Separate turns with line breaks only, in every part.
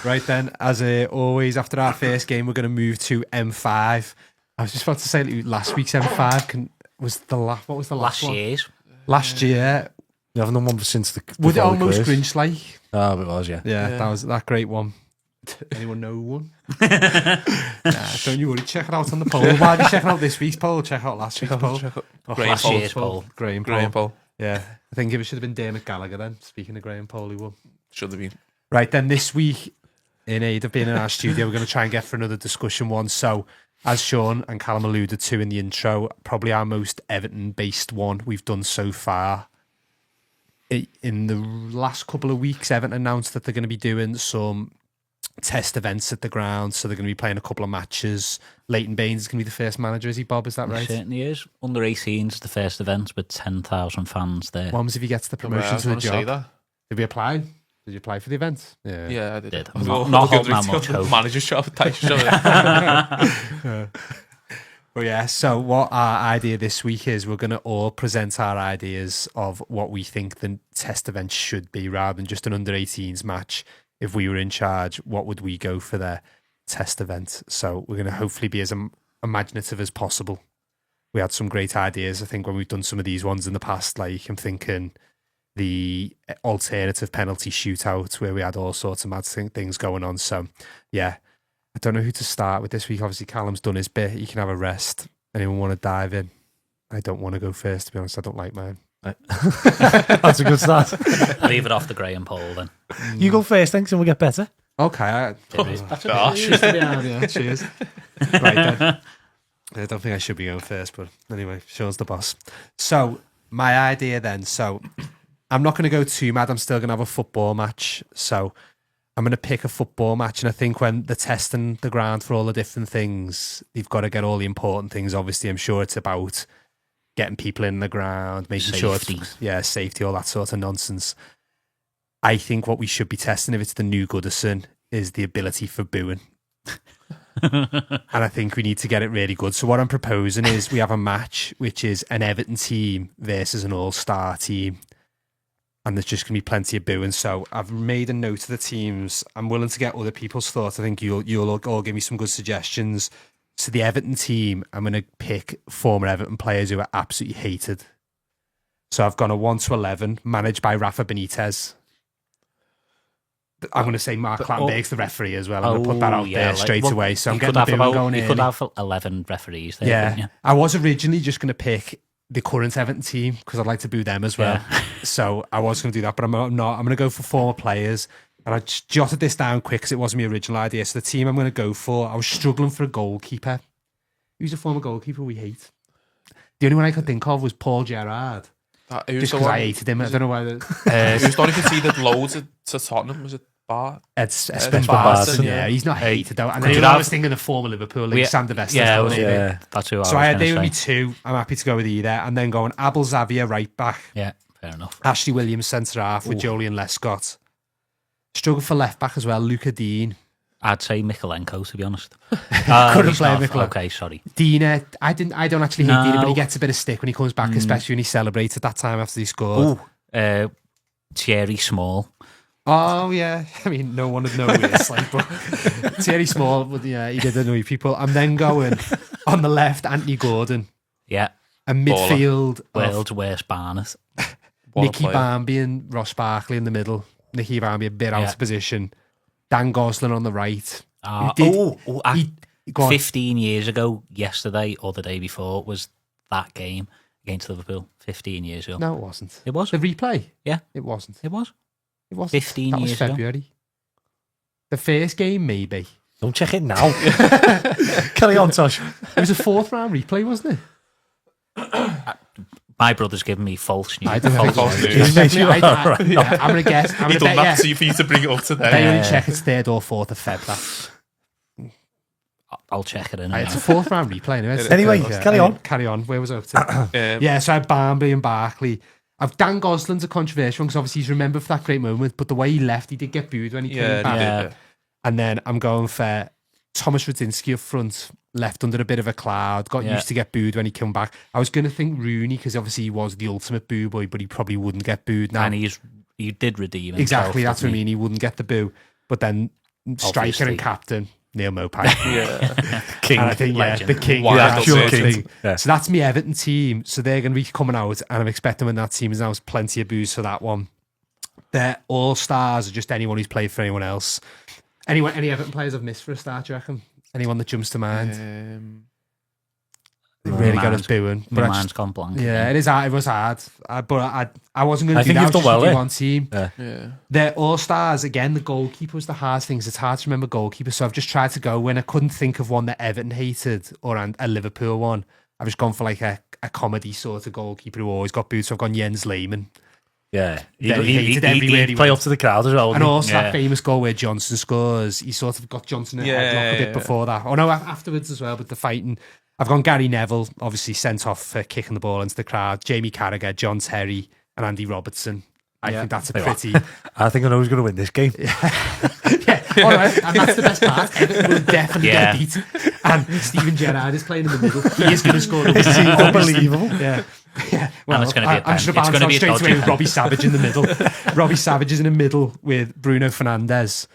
Right then, as always, after our first game, we're going to move to M5. I was just about to say last week's M5 what was the last one?
Year's.
Last year.
You haven't done one since the
Would it almost Grinch-like?
Oh, it was, yeah.
Yeah, that was that great one. Anyone know one? Don't you worry, check it out on the poll. Why are you checking out this week's poll? Check out last week's poll.
Last year's poll.
Graham poll. Yeah, I think it should have been Dermot Gallagher then. Speaking of Graham Poll, he won.
Should have been.
Right then, this week, in aid of being in our studio, we're going to try and get for another discussion one. So, as Shaun and Callum alluded to in the intro, probably our most Everton-based one we've done so far. In the last couple of weeks, Everton announced that they're going to be doing some test events at the ground, so they're going to be playing a couple of matches. Leighton Baines is going to be the first manager, is he, Bob? Is that right?
It certainly is. Under 18s, the first event with 10,000 fans there.
What happens if he gets the promotion to the job? Did we apply? Did you apply for the event?
Yeah, I did.
I'm not holding that much hope.
Manager's job,
Well, yeah, so what our idea this week is, we're going to all present our ideas of what we think the test event should be, rather than just an under 18s match. If we were in charge, what would we go for their test event? So we're going to hopefully be as imaginative as possible. We had some great ideas, I think, when we've done some of these ones in the past. Like, I'm thinking the alternative penalty shootout, where we had all sorts of mad things going on. So, yeah, I don't know who to start with this week. Obviously, Callum's done his bit. He can have a rest. Anyone want to dive in? I don't want to go first, to be honest. I don't like mine.
That's a good start.
Leave it off the Graham poll then.
You go first, thanks, and we'll get better.
Okay.
Gosh.
Cheers. Right then. I don't think I should be going first, but anyway, Shaun's the boss. So, my idea then. So, I'm not going to go too mad. I'm still going to have a football match. So, I'm going to pick a football match. And I think when they're testing the ground for all the different things, they've got to get all the important things. Obviously, I'm sure it's about getting people in the ground, making sure it's, safety, all that sort of nonsense. I think what we should be testing, if it's the new Goodison, is the ability for booing. And I think we need to get it really good. So what I'm proposing is we have a match which is an Everton team versus an all-star team, and there's just going to be plenty of booing. So I've made a note of the teams. I'm willing to get other people's thoughts. I think you'll all give me some good suggestions. So the Everton team, I'm going to pick former Everton players who are absolutely hated. So I've gone a 1-11, managed by Rafa Benitez. I'm going to say Mark Clattenburg's the referee as well. I'm going to put that out there straight away. So I'm getting the booing going in.
You could have 11 referees there.
Yeah. I was originally just going to pick the current Everton team because I'd like to boo them as well. Yeah. So I was going to do that, but I'm not. I'm going to go for former players. And I just jotted this down quick because it wasn't my original idea. So the team I'm going to go for, I was struggling for a goalkeeper. Who's a former goalkeeper we hate? The only one I could think of was Paul Gerrard. Just because I hated him. I don't know why.
Who's not even conceded loads to Tottenham? Was it Bar?
It's Barton. Yeah, he's not hated though. And then I was thinking of former Liverpool, like Sander Best.
Yeah, that's who I was
So
going to say.
they were me two. I'm happy to go with either. And then going Abel Xavier right back.
Yeah, fair enough.
Ashley Williams centre half with Joleon Lescott. Struggle for left back as well, Luca Dean.
I'd say Mikalenko, to be honest.
Couldn't play Mikalenko.
Okay, sorry.
Dina, I don't actually hate Dina, but he gets a bit of stick when he comes back, especially when he celebrates at that time after he scored.
Thierry Small.
Oh yeah, I mean no one would know who it's like, but Thierry Small, he did annoy people. I'm then going on the left, Anthony Gordon.
Yeah.
A midfield,
world's worst Barnes.
Nicky Barmby and Ross Barkley in the middle. Nicky Barmby a bit out of position. Dan Gosling on the right.
15 years ago, yesterday or the day before, was that game against Liverpool. 15 years ago.
No, it wasn't.
It was.
The replay?
Yeah.
It wasn't.
It was.
It wasn't.
15 years
ago. February. The first game, maybe.
Don't check it now. Carry on, Tosh.
It was a fourth round replay, wasn't it?
My brother's given me false news.
I'm going
to guess.
He done that to you for you to bring it up today.
They only check it's 3rd or 4th of Feb.
I'll check it in.
It's a 4th round replay.
Anyway, carry on.
Carry on. Where was I up to? So I had Barmby and Barkley. Dan Gosling's a controversial one because obviously he's remembered for that great moment, but the way he left, he did get booed when he came back.
Yeah.
And then I'm going for Thomas Radinsky up front, left under a bit of a cloud, got used to get booed when he came back. I was going to think Rooney because obviously he was the ultimate boo boy, but he probably wouldn't get booed now.
And he did redeem himself.
Exactly, that's what I mean. He wouldn't get the boo. But then striker
Obviously.
and captain, Neil Mopai.
Yeah.
King.
And I think,
Legend.
the king.
Wild
Yeah,
actual
absolutely.
king. Yeah.
So that's my Everton team. So they're going to be coming out, and I'm expecting when that team is now plenty of booze for that one. They're all stars, or just anyone who's played for anyone else. Any Everton players I've missed for a start, do you reckon? Anyone that jumps to mind? They really got us booing.
My
But I
mind's
just,
gone blank.
yeah, it is hard. It was hard. But I wasn't going
I
to do
think
that.
you've
I
done
was just
well,
gonna do
eh?
one team.
Yeah.
They're all stars. Again, the goalkeeper was the hard things. It's hard to remember goalkeeper. So I've just tried to go when I couldn't think of one that Everton hated or a Liverpool one. I've just gone for like a comedy sort of goalkeeper who always got booed. So I've gone Jens Lehmann.
Yeah.
Then he hated everywhere he
play
went.
up to the crowd as well.
And
wouldn't
also that famous goal where Johnson scores. He sort of got Johnson in a headlock a bit before that. Oh no, afterwards as well, but the fighting. I've gone Gary Neville, obviously sent off for kicking the ball into the crowd. Jamie Carragher, John Terry, and Andy Robertson. I think that's a pretty...
I think I know who's going to win this game.
yeah, all right, and that's the best part. Everton will definitely get beat. And Steven Gerrard is playing in the middle. He is going to score.
This is unbelievable.
Yeah. Well,
And it's going to be a
I'm just
pen.
about
It's
to
going to be a
straight
dodgy
away with
pen.
Robbie Savage in the middle. Robbie Savage is in the middle with Bruno Fernandes.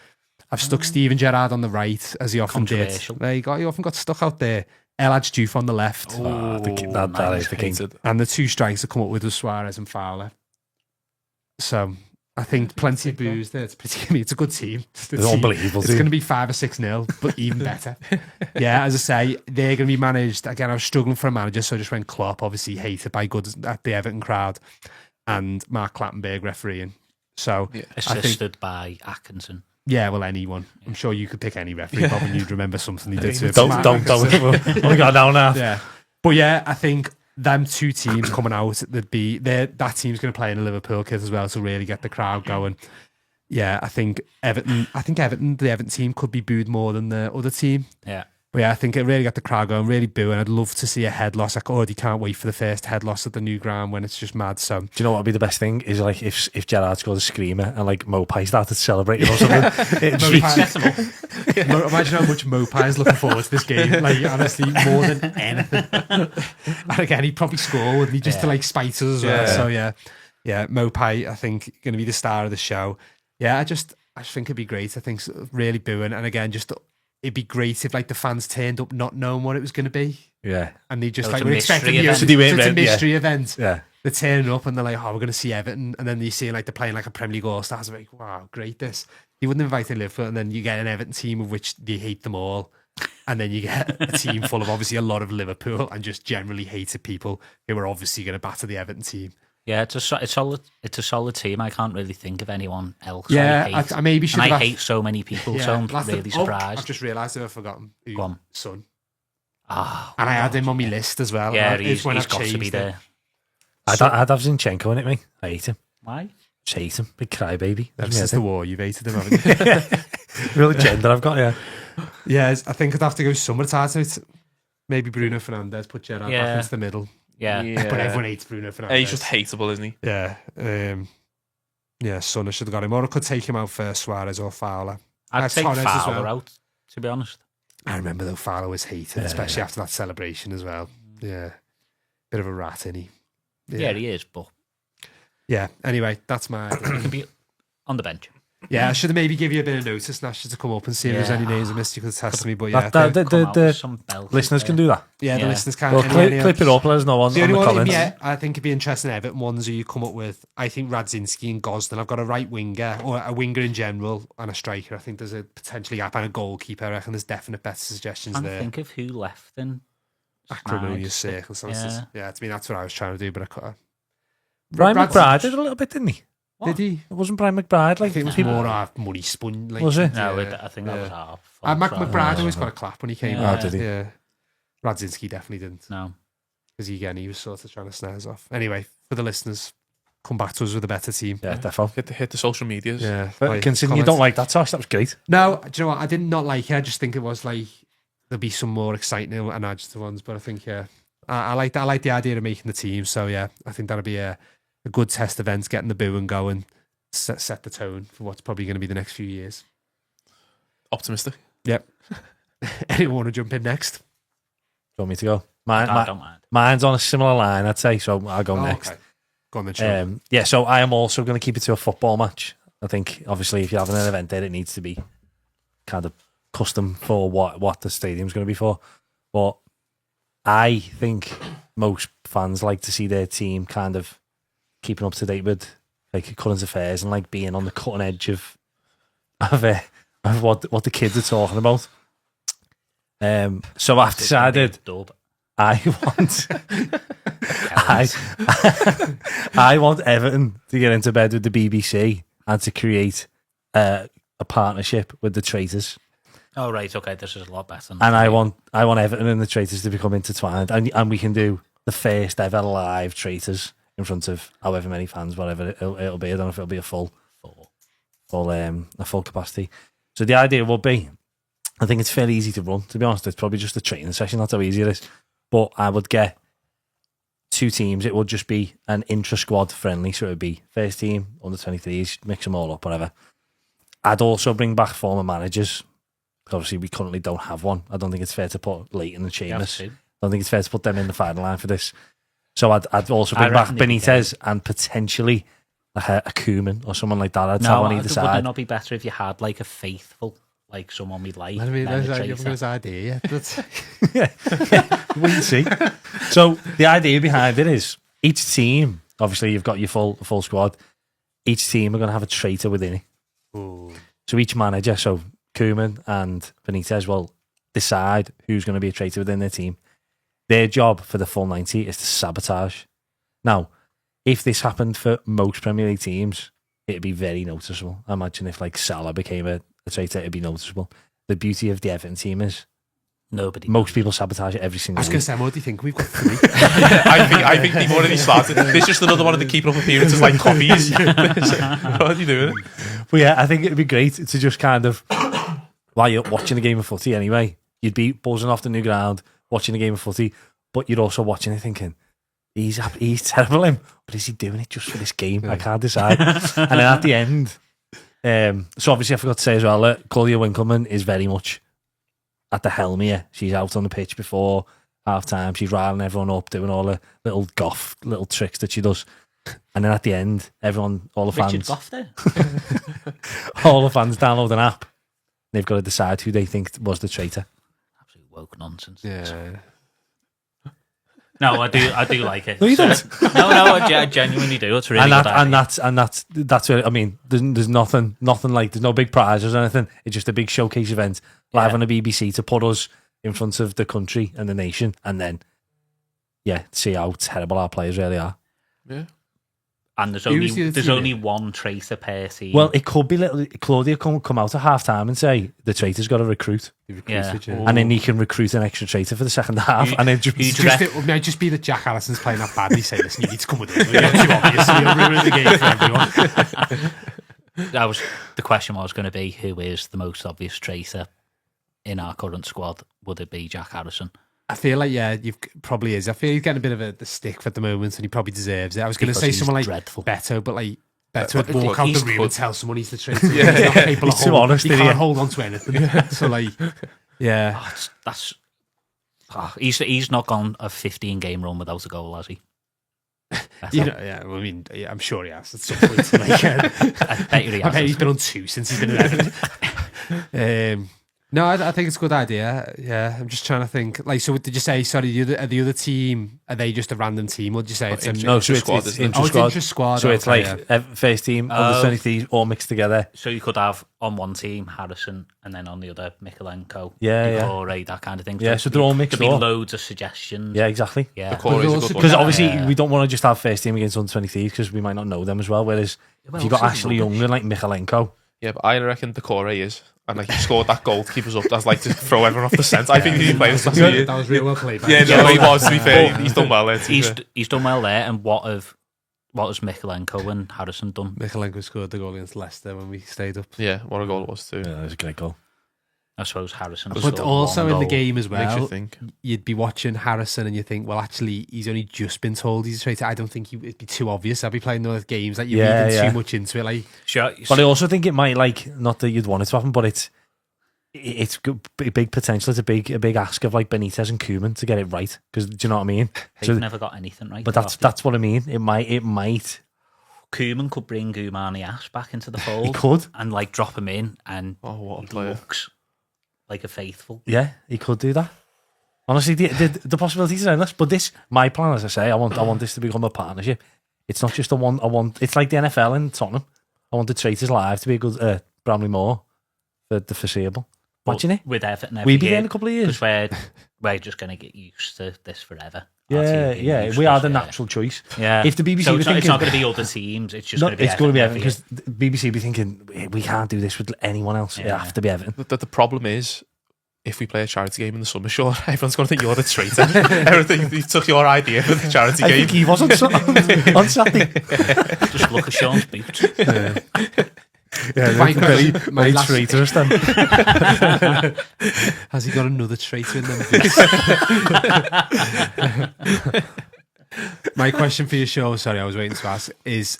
I've stuck Steven Gerrard on the right, as he often did.
Controversial.
There you go. He often got stuck out there. El Hadj Diouf on the left.
That is the king.
And the two strikes that come up with was Suarez and Fowler. So I think plenty of booze there. It's a good team.
It's unbelievable.
It's going to be 5 or 6-0, but even better. Yeah, as I say, they're going to be managed. Again, I was struggling for a manager, so I just went Klopp, obviously hated by good at the Everton crowd, and Mark Clattenburg refereeing. So
Assisted by Atkinson.
yeah, well, anyone. I'm sure you could pick any referee, Bob, and you'd remember something he did to it.
Don't. Only got down now.
Yeah. But yeah, I think them two teams coming out, that team's going to play in a Liverpool kit as well to really get the crowd going. Yeah, I think Everton, the Everton team could be booed more than the other team.
Yeah.
But yeah, I think it really got the crowd going, really booing. I'd love to see a head loss. I already can't wait for the first head loss at the new ground when it's just mad. So
Do you know what would be the best thing? Is like if Gerrard scores a screamer and like Mopai started celebrating or something. It'd be-
Imagine how much Mopai is looking forward to this game. Like, honestly, more than anything. And again, he'd probably score, wouldn't he? Just to like spite us as well. So yeah, Mopai, I think, going to be the star of the show. Yeah, I just think it'd be great. I think really booing. And again, just it'd be great if like the fans turned up not knowing what it was going to be.
Yeah.
And they just
Oh,
like,
it's a
we're
mystery
expecting you.
event.
So
So they went
it's a
round, yeah.
mystery event.
Yeah.
They're turning up and they're like, oh, we're going to see Everton. And then you see like they're playing like a Premier League All-Stars. Like, wow, great this. You wouldn't invite Liverpool, and then you get an Everton team of which they hate them all. And then you get a team full of obviously a lot of Liverpool and just generally hated people who are obviously going to batter the Everton team.
Yeah, it's a solid team. I can't really think of anyone else.
Yeah,
I hate.
I maybe should
And
have
I hate so many people,
Yeah,
so I'm
that's
really
I've
surprised.
just realised I've forgotten
Go on.
Son.
Ah,
And I had him on my list as well.
yeah,
It's
he's
when
got
I've
to be
changed it.
there.
I'd have Zinchenko in it, me. I hate him.
Why?
Just hate him. Big crybaby.
Ever since the war, you've hated him, haven't you?
Real gender I've got, yeah.
Yeah, I think I'd have to go summertime. So it's maybe Bruno Fernandes, put Gerrard back into the middle.
Yeah.
But everyone hates Bruno Fernandes.
He's just hateable, isn't he?
Yeah. Yeah, Son, I should have got him. Or I could take him out for Suarez or Fowler.
I'd take
Torres as
Fowler
well.
out, to be honest.
I remember though Fowler was hated, especially after that celebration as well. Yeah. Bit of a rat, isn't he?
Yeah, he is, but
Yeah, anyway, that's my...
he could be on the bench.
Yeah, I should have maybe give you a bit of notice, Nash, to come up and see if there's any names I missed. You could test me, but yeah.
The listeners can do that.
Yeah, the
Yeah.
listeners can.
Well,
Any-
clip it up, let us know on
The
the
only one,
comments.
yeah, I think it'd be interesting Everton ones who you come up with. I think Radzinski and Gosden. I've got a right winger, or a winger in general, and a striker. I think there's a potentially gap and a goalkeeper. I reckon there's definite better suggestions
I'm
there.
think of who left then.
Acrimonious circumstances.
Yeah.
Yeah, to me that's what I was trying to do, but I couldn't.
Brian
Radzinski-
McBride did a little bit, didn't he?
Did he?
It wasn't Brian McBride.
I
Like
think it was
people-
more money spun. Like,
Was it?
No,
yeah,
I think that was
yeah.
half.
McBride always got a clap when he came
Yeah.
out.
Oh, did he?
Yeah. Radzinski definitely didn't.
No.
Because he was sort of trying to snare us off. Anyway, for the listeners, come back to us with a better team.
Yeah, definitely.
Hit the social medias.
Yeah.
But
Like,
considering you
comments.
don't like that, Tosh, that was great.
No, do you know what? I did not like it. I just think it was like there'll be some more exciting and adjective ones. But I think I like that. I like the idea of making the team. So yeah, I think that'll be a good test event, getting the boo and going, set the tone for what's probably going to be the next few years.
Optimistic.
Yep. Anyone want to jump in next?
Do you want me to go?
I don't mind.
Mine's on a similar line, I'd say, so I'll go next.
Okay. Go on then, Shaun.
Yeah, so I am also going to keep it to a football match. I think, obviously, if you're having an event there, it needs to be kind of custom for what the stadium's going to be for. But I think most fans like to see their team kind of keeping up to date with like current affairs and like being on the cutting edge of what the kids are talking about. So I've decided I want Everton to get into bed with the BBC and to create a partnership with the Traitors.
Oh right, okay, this is a lot better.
And I want Everton and the Traitors to become intertwined, and we can do the first ever live Traitors in front of however many fans, whatever it'll be. I don't know if it'll be a full capacity. So the idea will be, I think it's fairly easy to run. To be honest, it's probably just a training session. That's how easy it is. But I would get 2 teams. It would just be an intra-squad friendly, so it would be first team, under 23s, mix them all up, whatever. I'd also bring back former managers. Obviously, we currently don't have one. I don't think it's fair to put Leighton and Seamus. I don't think it's fair to put them in the final line for this. So I'd also bring back Benitez and potentially a Koeman or someone like that. I'd tell on either side.
Would it not be better if you had like a faithful, like someone we'd like?
I mean, that's his idea.
Yeah, wait and see. So the idea behind it is each team, obviously you've got your full squad. Each team are going to have a traitor within it.
Ooh.
So each manager, so Koeman and Benitez, will decide who's going to be a traitor within their team. Their job for the full 90 is to sabotage. Now, if this happened for most Premier League teams, it'd be very noticeable. I imagine if like Salah became a traitor, it'd be noticeable. The beauty of the Everton team is most people sabotage it every single week.
I was going to say, what do you think? We've got 3.
I think they've already started. There's just another one of the keeping up appearances like copies. What are you doing?
But yeah, I think it'd be great to just kind of, while you're watching a game of footy anyway, you'd be buzzing off the new ground, watching a game of footy, but you're also watching it thinking, he's terrible, but is he doing it just for this game? I can't decide. And then at the end, so obviously I forgot to say as well that Claudia Winkleman is very much at the helm here. She's out on the pitch before half time. She's riling everyone up, doing all the little tricks that she does. And then at the end, all the fans,
Richard Goff there.
all the fans download an app. They've got to decide who they think was the traitor.
Absolute woke nonsense.
Yeah.
No, I do like it.
No, you don't.
No, I genuinely do. It's really good.
And that's where, I mean, there's nothing like, there's no big prizes or anything. It's just a big showcase event live on the BBC to put us in front of the country and the nation, and then see how terrible our players really are.
Yeah.
And there's only one traitor per team.
Well, it could be Claudia come out at half time and say the traitor's got to recruit. And then he can recruit an extra traitor for the second half. And then
it might just be that Jack Allison's playing that badly. Say, listen, you need to come with us. You're too obvious. You're ruining the game for everyone.
The question was going to be, who is the most obvious traitor in our current squad? Would it be Jack Harrison?
I feel like, you probably is. I feel he's getting a bit of the stick for the moment, and he probably deserves it. I was going to say someone like
dreadful.
Beto, but like Beto would walk out the room and tell someone he's the traitor.
He's too honest.
He can't hold on to anything. So like, yeah,
he's not gone a 15-game run without a goal, has he?
I mean, I'm sure he has at some point. Like,
I bet he has.
I bet he's been on 2 since he's been in Everton. No, I think it's a good idea. Yeah, I'm just trying to think. Like, so did you say, sorry, the other team, are they just a random team? Or did you say it's
intra-squad?
It's intra-squad.
So it's like first team, under 23, all mixed together.
So you could have on one team Harrison, and then on the other Mikalenko, Corey, that kind of thing.
Yeah, so they're all mixed up.
There'd be loads of suggestions.
Yeah, exactly.
Yeah,
because obviously we don't want to just have first team against under 23s because we might not know them as well. Whereas if you got Ashley Young and like Mikalenko,
yeah, but I reckon the Corey is. And like he scored that goal to keep us up. That's like to throw everyone off the scent. I think he's playing last year.
That was really well played.
Yeah, no, he was. To be fair, he's done well there.
He's done well there. And what has Mikalenko and Harrison done?
Mikalenko scored the goal against Leicester when we stayed up.
Yeah, what a goal it was too.
Yeah, that was a great goal.
I suppose Harrison.
But also in the game as
Makes
well,
you think.
you'd be watching Harrison and you think, well, actually, he's only just been told he's a traitor. I don't think it'd be too obvious. I'd be playing those games that you're reading too much into it. Like,
sure.
But I also think it might, like, not that you'd want it to happen, but it's a big potential. It's a big ask of like Benitez and Koeman to get it right. Because do you know what I mean?
They've never got anything right.
But that's what I mean. It might.
Koeman could bring Umani Ash back into the fold.
He could,
and like drop him in, and
what a
he
player.
looks like a faithful.
Yeah, he could do that. Honestly, the possibilities are endless. But my plan, as I say, I want this to become a partnership. It's not just it's like the NFL in Tottenham. I want the Traitors Live to be a good Bramley Moore for the foreseeable. Imagine it.
With Everton every
We'll be
year,
there in a couple of years.
because we're just going to get used to this forever.
Yeah,
Our team
yeah.
used
We
to
are
this,
the natural choice.
Yeah.
If the BBC
so
were
it's not,
thinking,
going to be other teams. It's just
no,
going to be
it's going to be
Everton
Everton because the BBC be thinking we can't do this with anyone else. It have to be Everton.
The problem is, if we play a charity game in the summer, sure, everyone's going to think you're the traitor. Everything you took your idea for the charity
I
game.
think he was on Saturday.
Just look at Shaun's boots.
My question, my last,
traitorous then.
has he got another traitor in them? My question for your show, sorry, I was waiting to ask, is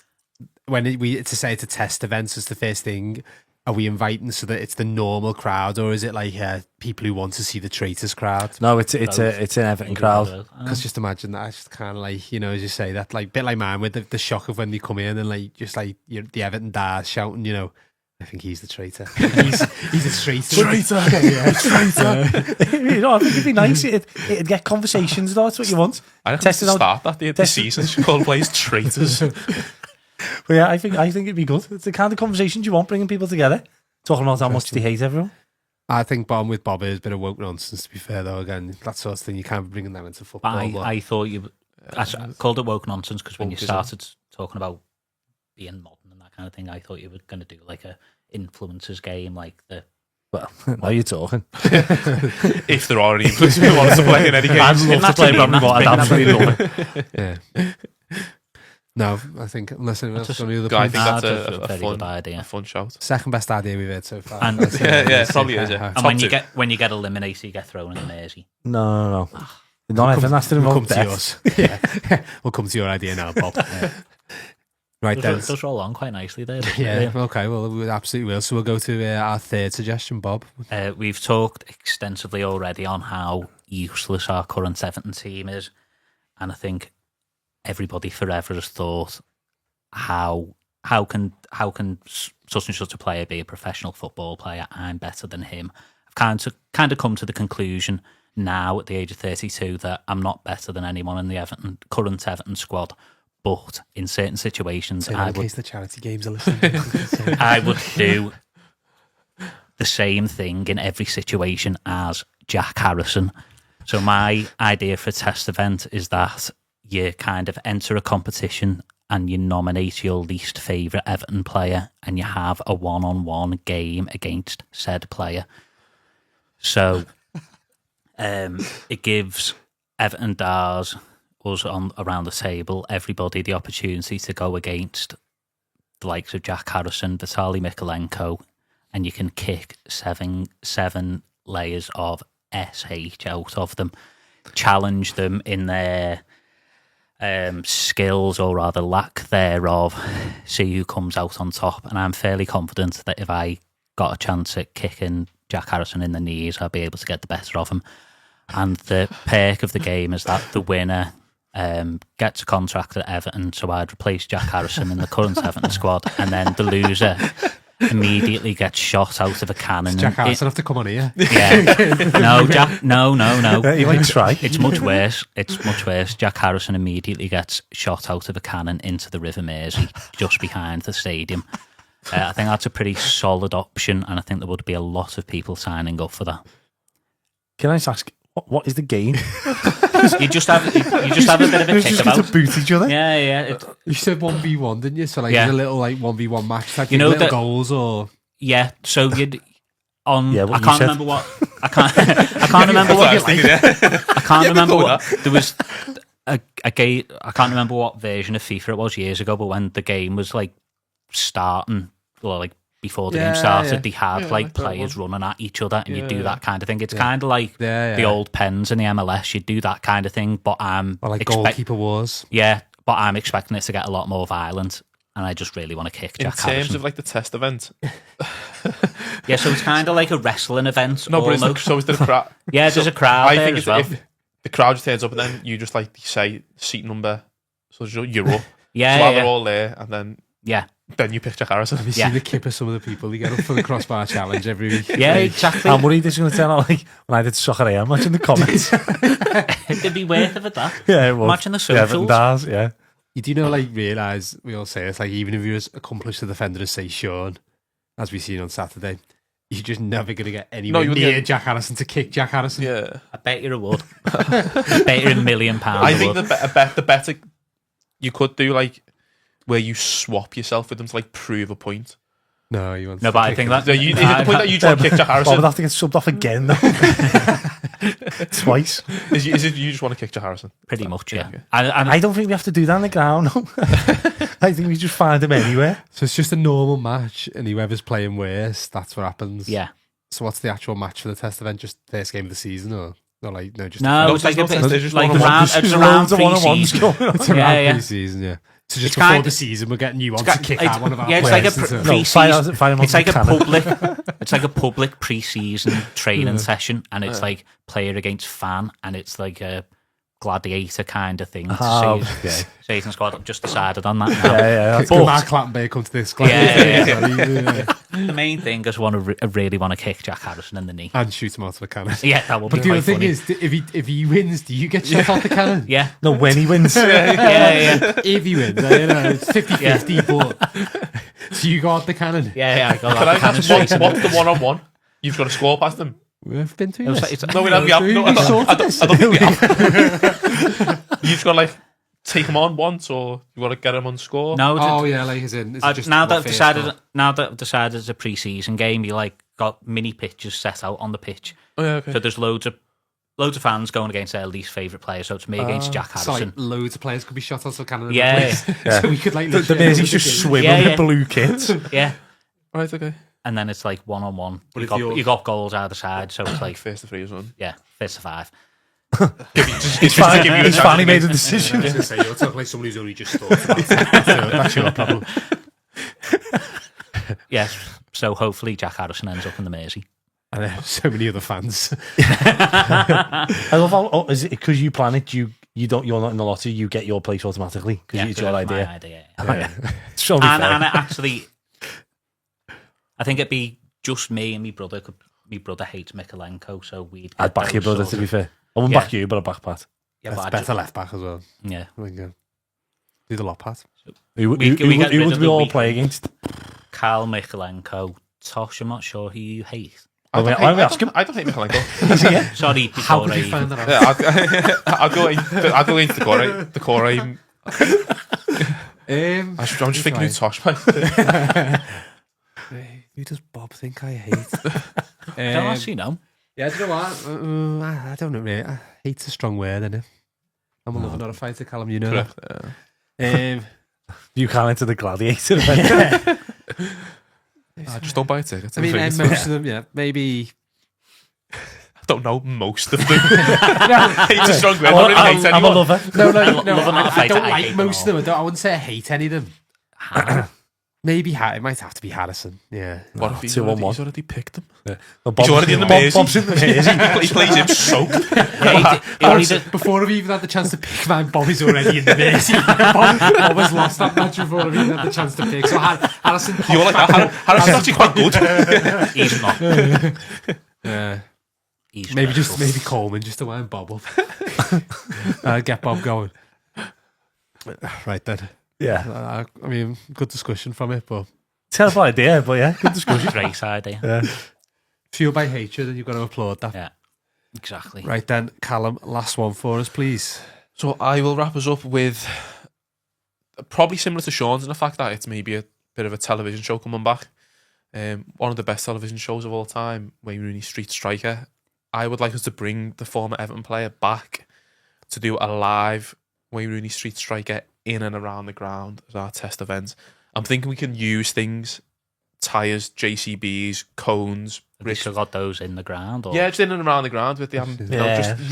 when we to say it's a test event as the first thing, are we inviting so that it's the normal crowd, or is it like people who want to see the Traitors crowd?
No, it's an Everton crowd.
Because just imagine that, just kind of like, you know, as you say that, like bit like mine with the shock of when they come in and like just like the Everton dad shouting, you know, I think he's the traitor. He's a traitor.
Traitor. You know, I think it'd be nice. It'd get conversations though. That's what you want.
I don't have to start that the season. Should call plays Traitors.
But yeah, I think it'd be good. It's the kind of conversations you want, bringing people together, talking about how much they hate everyone.
I think Bob is a bit of woke nonsense, to be fair, though. Again, that sort of thing, you can't be bringing them into football.
I thought I called it woke nonsense because when you started talking about being modern and that kind of thing, I thought you were going to do like a influencers game, like the.
Well, now you're talking.
If there are any influencers who want to play in any games.
I'd love to play Bramley, but I'd absolutely love it.
Yeah. No, I think unless anyone else has got any other
I
points.
think that's
a very
fun
good idea.
A fun shout.
Second best idea we've had so far.
And
yeah, probably is. Yeah.
And when you get eliminated, you get thrown in the Mersey.
No. Not everyone has to
We'll
involve
come to
death.
yours. Yeah. We'll come to your idea now, Bob. Right then.
Those roll on quite nicely there.
Yeah, okay, well, we absolutely will. So we'll go to our third suggestion, Bob.
We've talked extensively already on how useless our current Everton team is. And I think everybody forever has thought, how can such and such a player be a professional football player? I'm better than him. I've kind of come to the conclusion now at the age of 32 that I'm not better than anyone in the current Everton squad. But in certain situations,
in case the charity games are listening,
I would do the same thing in every situation as Jack Harrison. So my idea for a test event is that you kind of enter a competition and you nominate your least favourite Everton player and you have a one-on-one game against said player. So it gives Everton Dars, us around the table, everybody the opportunity to go against the likes of Jack Harrison, Vitaly Mikolenko, and you can kick seven layers of SH out of them, challenge them in their skills, or rather lack thereof, see who comes out on top. And I'm fairly confident that if I got a chance at kicking Jack Harrison in the knees, I'd be able to get the better of him. And the perk of the game is that the winner gets a contract at Everton, so I'd replace Jack Harrison in the current Everton squad, and then the loser immediately gets shot out of a cannon.
Jack Harrison have to come on here.
Yeah. No, Jack. No.
He might try.
It's much worse. Jack Harrison immediately gets shot out of a cannon into the River Mersey, just behind the stadium. I think that's a pretty solid option, and I think there would be a lot of people signing up for that.
Can I just ask, what is the game?
You just have a bit of a kickabout.
To boot each other.
Yeah.
You said 1v1, didn't you? So like
Yeah.
a little like 1v1 match, like
You know
little
that-
goals or
Yeah. So you'd on.
Yeah,
I
what you
can't
said.
remember what. I can't remember what. I can't remember what. There was a game. I can't remember what version of FIFA it was years ago, but when the game was like starting, or like before the game started, they had like players running at each other, and you do that kind of thing. It's kind of like the old pens in the MLS. You do that kind of thing, but
or like goalkeeper wars.
Yeah, but I'm expecting it to get a lot more violent, and I just really want to kick Jack Harrison.
In terms of like the test event,
Yeah, so it's kind of like a wrestling event.
no, but
almost.
is there a crowd?
Yeah, there's a crowd
I
there
think
as well.
if the crowd just turns up and then you just like say seat number, so you're up.
Yeah,
so while
yeah.
they're all there, and then
Yeah.
then you pick Jack Harrison.
Have you seen the kip of some of the people who get up for the crossbar challenge every week?
Yeah, exactly.
I'm worried it's going to turn out like when I did Soccer AM. Imagine the comments.
It'd be worth it, that.
Yeah, it would.
Imagine the
Yeah,
socials.
does, yeah.
You do know, like, realise, we all say it's like, even if you're as accomplished a defender as, say, Shaun, as we've seen on Saturday, you're just never going to get anywhere
you
near
wouldn't
Jack Harrison to kick Jack Harrison.
Yeah.
I bet you it would. I bet you £1 million.
I think
would.
the better you could do, like, where you swap yourself with them to, like, prove a point.
No, you want
No,
to
but I
kick
think
him.
that.
So is it the point that you try and kick Jack
Well,
Harrison?
we'd have to get subbed off again, though. Twice.
Is it you just want to kick Jack Harrison?
Pretty much, yeah.
Okay.
And
I don't think we have to do that on the ground. I think we just find him anywhere.
So it's just a normal match, and whoever's playing worse, that's what happens.
yeah.
So what's the actual match for the test event? Just first game of the season, or like no? Just
No,
No,
it's like
there's no
a
test,
bit
there's just
like
one-on-one.
around, it's
There's
around
loads of one-on-ones
pre-season.
going on.
it's around
Yeah, yeah.
pre-season, yeah. So just
It's
before
kind
the
of-
season, we're getting you on
It's
to kick
it's-
out one of our
yeah, it's like a
players.
No, fire him
it's
on
like
the
a
cannon.
public. It's like a public pre-season training session, and it's like player against fan, and it's like a gladiator kind of thing. To
Oh,
see
okay.
Satan Squad. I've just decided on that now.
Yeah, that's
Can
good.
Mark Clattenburg come to this?
Yeah. The main thing is I really want to kick Jack Harrison in the knee.
And shoot him out of a cannon.
Yeah, that would be
But the
quite
other thing
funny.
is, if he wins, do you get shot out the cannon?
Yeah,
No, when he wins.
yeah.
If he wins, you know, it's 50-50, but so you go out the cannon.
Yeah, I got
Can I
that cannon
ask
straight.
what's the one-on-one? You've got to score past them.
We've been through
It was
this.
like- it's-
No, we haven't. No, I don't think we have. You've just got to, like, take them on once, or you want to get them on score.
No,
Oh yeah, like is it just
now that
what
I've
first
decided,
goal?
now that I've decided it's a pre-season game, you like got mini pitches set out on the pitch.
Oh, yeah, okay.
So there's loads of fans going against their least favourite player. So it's me against Jack
So
Harrison.
like loads of players could be shot out of a cannon. in
Yeah.
the place. So we could like
The
literally-
Mersey's just swimming
Yeah, yeah.
with blue kits.
Yeah,
Right, okay.
and then it's like 1-on-1.
But if
You got goals either side, so it's
Like
like
first to three is one.
yeah, first to 5.
He's finally made a decision.
I was going to say, you're talking like somebody who's only just started. That's your problem.
Yes. So hopefully Jack Harrison ends up in the Mersey.
And then so many other fans.
I love how, is it because you plan it, you're not in the lottery, you get your place automatically because it's your
so that's my
idea.
idea.
It's so fair.
And it actually, I think it'd be just me and my brother. My brother hates Mikalenko, so we'd.
I'd back your brother, to be fair. I wouldn't
Yeah.
back you, but I'd back Pat.
Yeah,
That's
but
better left back as well.
Yeah.
There we go. Do the lot, Pat.
Who
We get rid
would
of
we
the
all
weak-
play against?
Carl Mikalenko, Tosh. I'm not sure who you hate.
I don't
hate Mikalenko.
Sorry,
How
before
could you find that out?
Yeah, I'll go into the core. I'm just thinking who Tosh mate.
Who does Bob think I hate?
don't actually know.
Yeah, do you know what? I don't know, mate. Hate's a strong word, isn't it? I'm a lover, not a fighter, Callum. You know
Correct.
that.
You can't enter the gladiator event.
I just don't buy tickets.
I mean, most of them, yeah, maybe.
I don't know most of them. Hate's a strong word. I don't really hate
I'm a
anyone.
lover.
No,
love them not a
I
fighter,
don't
I
like
hate them
most of
all.
them. I wouldn't say I hate any of them. Maybe it might have to be Harrison. Yeah.
What if he's
2-1-1?
already picked them?
No,
He's already in the Mersey.
Bob's in the Mersey.
He plays him soaked.
Yeah, he only did-
Before I've even had the chance to pick mine, Bob is already in the Mersey. Bob has lost that match before I've even had the chance to pick. So Harrison.
You're like that. Harrison's actually quite good.
he's not.
Yeah.
He's
Maybe Coleman just to wind Bob up. Get Bob going. Right then.
Yeah.
I mean, good discussion from it, but
Terrible idea, but yeah, good discussion.
Great idea.
Yeah.
fueled by hatred, and you've got to applaud that.
Yeah, exactly.
Right then, Callum, last one for us, please.
So I will wrap us up with probably similar to Shaun's in the fact that it's maybe a bit of a television show coming back. One of the best television shows of all time, Wayne Rooney Street Striker. I would like us to bring the former Everton player back to do a live Wayne Rooney Street Striker in and around the ground as our test event. I'm thinking we can use things, tyres, JCBs, cones.
Have you still got those in the ground? Or?
Yeah, just in and around the ground with the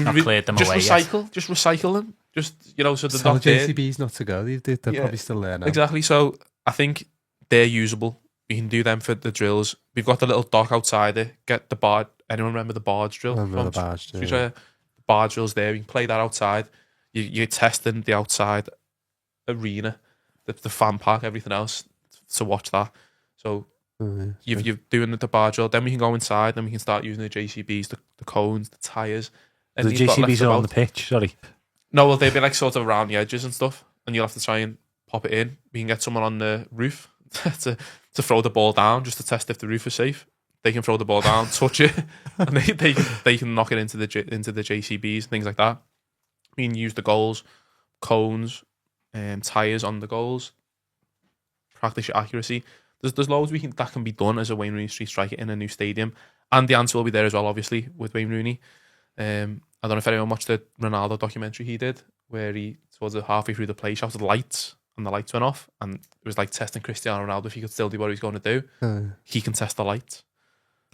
Not cleared them
just
away
recycle, just recycle them. Just so they're
Tell
not there.
JCB's not to go. They're probably still there now.
Exactly. So I think they're usable. We can do them for the drills. We've got the little dock outside it. Get the bar. Anyone remember the barge drill?
I remember the barge drill,
The barge drill's there. You can play that outside. You're testing the outside arena, the fan park, everything else. to watch that. So you're doing the bar drill, then we can go inside, then we can start using the JCBs, the cones, the tyres.
The JCBs are on the pitch, sorry.
No, well, they'll be like sort of around the edges and stuff, and you'll have to try and pop it in. We can get someone on the roof to throw the ball down just to test if the roof is safe. They can throw the ball down, touch it, and they can knock it into the JCBs, things like that. We can use the goals, cones, tyres on the goals, practice your accuracy. There's loads that can be done as a Wayne Rooney Street striker in a new stadium, and the answer will be there as well, obviously, with Wayne Rooney. I don't know if anyone watched the Ronaldo documentary he did, where he towards halfway through the play shouted lights, and the lights went off, and it was like testing Cristiano Ronaldo if he could still do what he's going to do. He can test the lights,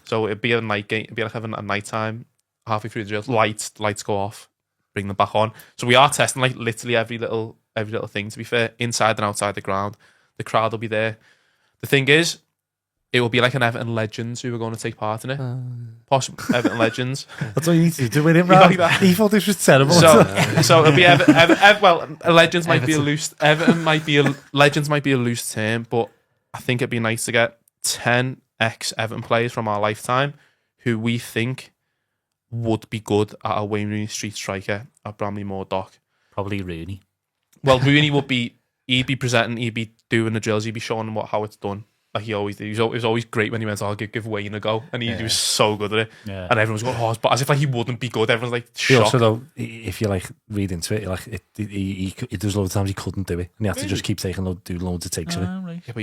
so it'd be a night game. It'd be like having a night time halfway through the drill. Lights go off, bring them back on. So we are testing like literally every little thing. To be fair, inside and outside the ground, the crowd will be there. The thing is, it will be like an Everton Legends who are going to take part in it. Possible Everton Legends.
That's all you need to do with him, right?
Like
He thought this was terrible.
So it'll be Legends might be a loose. Legends might be a loose term, but I think it'd be nice to get 10 ex-Everton players from our lifetime who we think would be good at a Wayne Rooney Street striker at Bramley Moor Dock.
Probably Rooney.
Well, Rooney he'd be presenting, he'd be doing the drills, he'd be showing them how it's done. Like he always did. It was always great when he went, "I'll give Wayne a go," and he was so good at it.
Yeah.
And everyone's going, "Oh," but as if like he wouldn't be good. Everyone's like
He
shocked.
also, though, if you like read into it, like he there's loads of times he couldn't do it, and he had to just keep do loads of takes of it.
Right.
Yeah,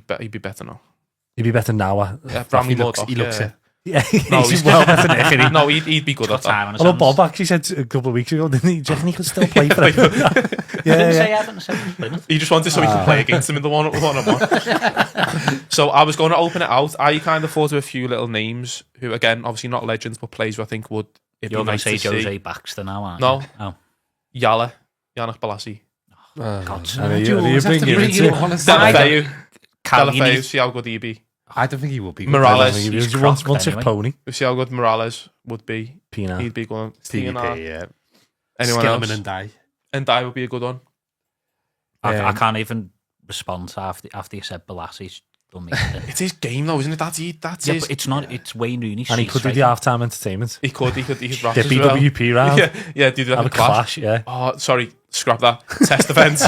but he'd be better now.
He'd be better now.
Bramley
he looks
Moordock,
it.
Yeah,
No,
he's well better than Eddie.
No, he'd be good at that.
Time on his
Although
hands.
Bob actually said a couple of weeks ago, didn't he? Do you reckon he could still play for him?
Didn't say Everton, said Plymouth.
He just wanted so he could play against him in the one-on-one. So I was going to open it out. I kind of thought of a few little names who, again, obviously not legends, but players who I think would. It'd
You're
be
going
nice
to say
to
Jose
see.
Baxter now, aren't
No.
you? Oh.
Yannick Bolasie.
God.
Are you bringing him into it?
Delafeu.
Callum, you
Delafeu,
need-
see how good he'd be.
I don't think he will be good.
Morales.
He
He's
was
crocked
once a
anyway.
pony.
We see how good Morales would be.
Pina.
He'd be good.
TVP, yeah.
Anyone
Skillman
else?
and Die.
And Dye would be a good one.
I can't even respond to after you said Bolassie's done me.
It's his game though, isn't it? That's
Yeah,
his.
but it's not. It's Wayne Rooney.
And he could do the half-time entertainment.
He could rap
Get
as well.
BWP round.
Yeah, do that
Have a clash, yeah.
Oh, sorry, scrap that. Test events.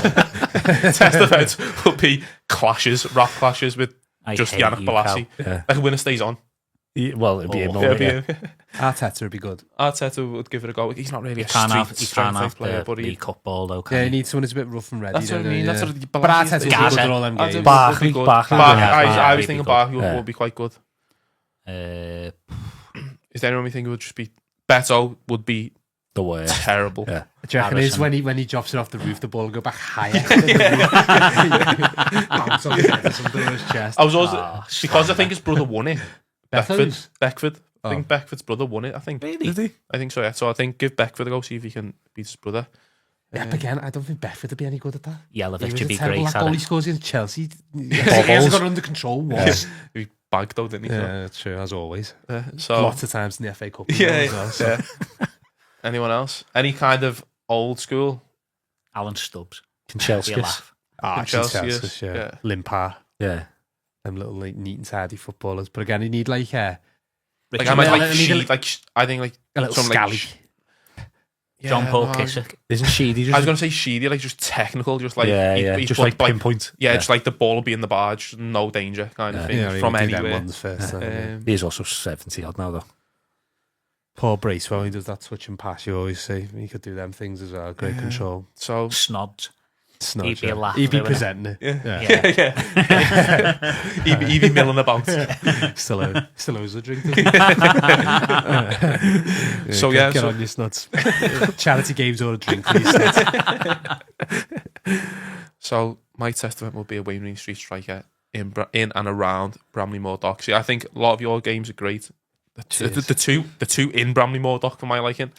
Test events will be rap clashes with just
hate
Yannick
you,
Bolasie.
Yeah.
Like a winner stays on.
Well, it'd be him.
Oh.
wouldn't
Yeah,
it?
be
Arteta would be good.
Arteta would give it a go. He's not really a
Can't have
strength player,
the
but he.
League Cup ball though.
Yeah,
Can
you
he?
need someone who's a bit rough and ready.
That's what I
don't
mean.
you?
That's
Yeah.
what the
But Arteta would be
Gaza.
good at all them
Arteta
games.
Barkley,
would be good.
Barkley,
I was
yeah,
thinking
good.
Barkley
Yeah.
would be quite good.
Uh,
Is there anyone we think would just be Beto would be
The worst.
terrible?
Yeah.
Do you reckon it is
Harrison.
when he drops it off the roof, the ball will go back higher? Bounce on his chest.
I was also
Oh,
because I think his brother won it.
Bethany's?
Beckford. I
Oh.
think Beckford's brother won it. I think.
really?
Did he?
I think so. Yeah. So I think give Beckford a go. See if he can beat his brother.
Yeah, but again, I don't think Beckford would be any good at that.
Yelovich
He was
would
a
be
terrible
great
that goal
at
he
it.
scores against Chelsea. He
Bobbles.
hasn't got it under control once.
He bagged though, didn't he?
Yeah, that's true, as always.
So
Lots of times in the FA Cup.
yeah.
as well, so.
Yeah. Anyone else? Any kind of old school?
Alan Stubbs. Be a
Kanchelskis.
laugh.
Ah,
Chelsea
Chelsea,
is,
yeah.
yeah.
Limpar.
Yeah.
Them little like neat and tidy footballers. But again, you need like
Like
Richard
I might
Miller,
like Sheed. Like I think like
a little
some,
scally.
John Paul
no,
Kissick.
Isn't Sheedy just...
I was going to say Sheedy, like just technical, just like
yeah. Just like pinpoint.
yeah, just like the ball will be in the barge, no danger kind of thing
Yeah,
from
he would do them
anywhere.
ones first,
He's also 70 odd now, though.
Paul Brace, when he does that touch and pass, you always see he could do them things as well. Great control.
So
Snobs.
Snodge,
He'd be a laugh
He'd be
doing it.
presenting it.
Yeah.
he'd be milling about.
Still owes a drink.
So,
get
so-
on your snuts. Charity games or a drink for your snuts.
So my testament will be a Wayne Rooney Street striker in and around Bramley Moor Dock. See, I think a lot of your games are great. The two in Bramley Moor Dock for my liking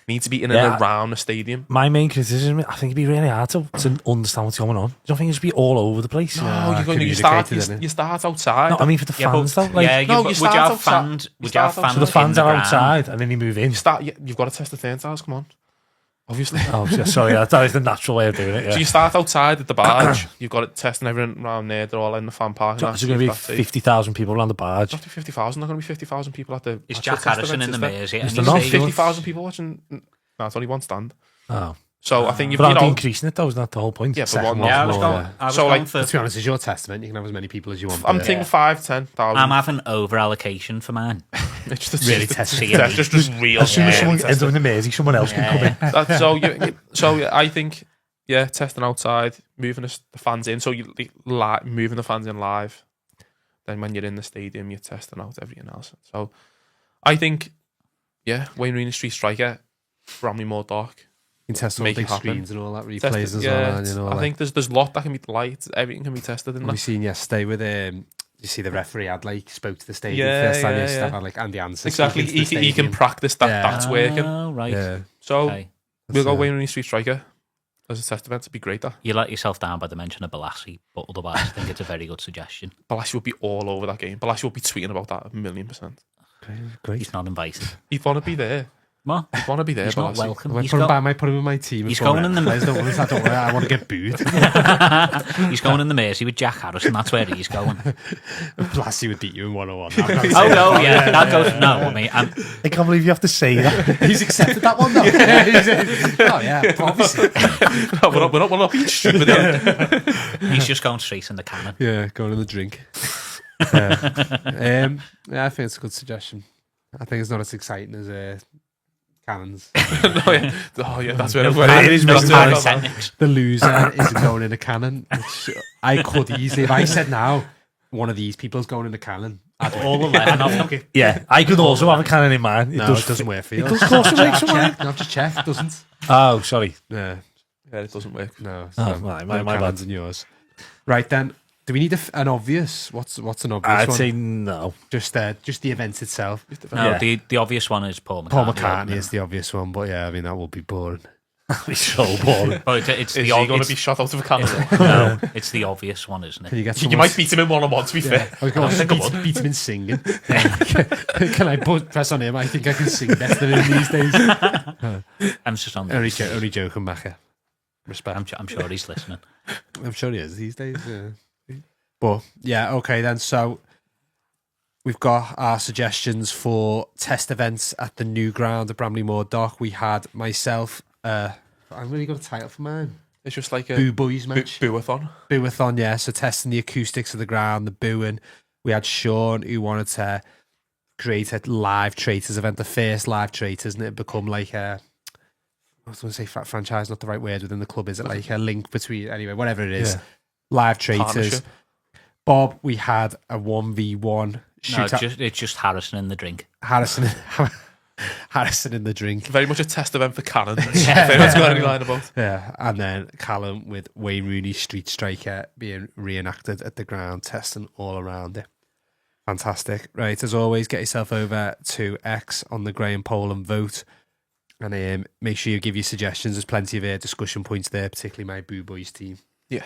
need to be in
Yeah.
and around the stadium.
My main criticism, I think it'd be really hard to understand what's going on. You don't think it'd be all over the place?
No, you start outside.
No, I mean for the fans, though. Like,
yeah,
no,
would you
start
have
outside.
fans?
You
Would you have
start
fans?
so the fans
in
are
ground?
outside and then you move in.
You've got to test the turnstiles. Come on. Obviously.
Oh, sorry, that is the natural way of doing it.
So
Yeah.
you start outside at the barge. You've got it testing everyone around there. They're all in the fan park.
So there's going to be 50,000 people around the barge.
Not 50,000. Not going to be 50,000 people at the.
Is
actual
Jack
test
Harrison
event,
in the
is there?
Mersey?
Is
And
there
he's
not?
saying-
50,000 people watching. No, it's only one stand.
Oh.
So I think you've
But aren't they
you know.
increasing it though? Isn't that the whole point?
Yeah, but
Second
one
one.
Yeah, I was
More,
going. I was
So,
going
like,
for.
To be honest, it's your testament. You can have as many people as you want.
I'm
but-
thinking 5,000-10,000.
I'm having over allocation for mine.
It's just
Really
testing
Yeah,
it.
just real.
As soon as
yeah,
someone
testing.
ends up in the Mersey, someone else can come in.
So I think testing outside, moving the fans in. So you moving the fans in live. Then when you're in the stadium, you're testing out everything else. So I think Wayne Rooney Street Striker, Bramley Moor Dock.
You can test all
Make
the
it
big
happen.
screens and all that replays
Test it,
as
yeah,
well. And, you know,
I think there's a lot that can be light. Everything can be tested in
we
that.
seen yesterday with you see the referee had spoke to the stadium
Yeah,
first time
yeah,
yesterday,
yeah.
had Andy Anderson.
Exactly.
speaking to the
He can
stadium.
practice that.
Yeah.
That's working.
Oh, right.
Yeah,
So
Okay.
we'll go
That's,
Wayne Rooney Street Striker as a test event. It'd be great. That
You let yourself down by the mention of Balassi, but otherwise, I think it's a very good suggestion.
Balassi would be all over that game. Balassi would be tweeting about that 1,000,000%.
great.
He's not invited.
He'd want to be there.
What?
He'd want to be there.
He's not
Balassi.
welcome.
I might
He's
put him
got-
in my team.
he's
before
going in the-
players don't want us. I don't want. I want to get booed.
He's going in the Mersey with Jack Harrison. That's where he's going.
Blassie would beat you in 101.
Oh no, yeah, that goes. No, mate.
I can't believe you have to say that.
He's accepted that one though. Oh yeah, obviously.
No, we're not being stupid here.
He's just going straight in the cannon.
Yeah, going in the drink. Yeah, I think it's a good suggestion. I think it's not as exciting as cannons.
No, yeah. Oh yeah, that's where
It is
that's
Mr.
where
Harris.
Pyrotechnics.
The loser is going in a cannon. Which I could easily, if I said now, one of these people's going in a cannon.
All 11 of them.
Yeah, I could also have a cannon in mind.
No, it doesn't work for you.
It does cost a week somewhere.
Check. No, just check. It doesn't.
Oh, sorry.
Yeah,
Yeah, it doesn't work.
no.
Oh,
So,
my
no
bad.
cannons in yours. Right then, do we need an obvious? What's an obvious
I'd
one?
say no.
Just the event itself.
No,
Yeah.
the obvious one is Paul McCartney.
Paul McCartney is the obvious one, but yeah, I mean that would be boring.
It's so boring.
Oh, it's
Is
the
he going to
obvious.
be shot out of a cannon?
No, it's the obvious one, isn't
Can
it?
you get?
You
someone-
might beat him in 1-on-1, to be fair.
I was going
I think I
to beat him in singing. Can I press on him? I think I can sing better than him these days.
I'm just on.
Only joking, Macca. Respect.
I'm sure he's listening.
I'm sure he is these days. Yeah. But yeah, okay then. So we've got our suggestions for test events at the new ground at Bramley Moor Dock. We had myself. I've really got a title for mine.
It's just like a
Boo Boys match.
boo-a-thon.
Boo-a-thon, yeah. So testing the acoustics of the ground, the booing. We had Shaun who wanted to create a live Traitors event, the first live Traitors, and it become like a. I was going to say franchise, not the right word within the club. Is it like a link between anyway, whatever it is?
Yeah.
Live Traitors.
Partnership.
Bob, we had a 1v1
No,
shootout.
it's just Harrison in the drink.
Harrison in the drink.
Very much a test event for cannons. If anyone's got any line about.
Yeah, and then Callum with Wayne Rooney Street Striker being reenacted at the ground, testing all around it. Fantastic. Right, as always, get yourself over to X on the Graham poll and vote. And make sure you give your suggestions. There's plenty of discussion points there, particularly my Boo Boys team.